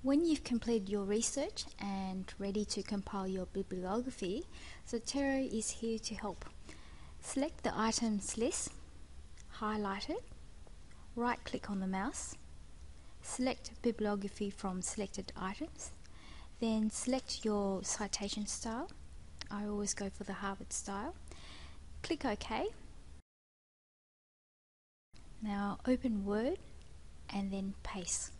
When you've completed your research and ready to compile your bibliography, Zotero is here to help. Select the items list, highlight it, right-click on the mouse, select bibliography from selected items, then select your citation style. I always go for the Harvard style. Click OK. Now open Word and then paste.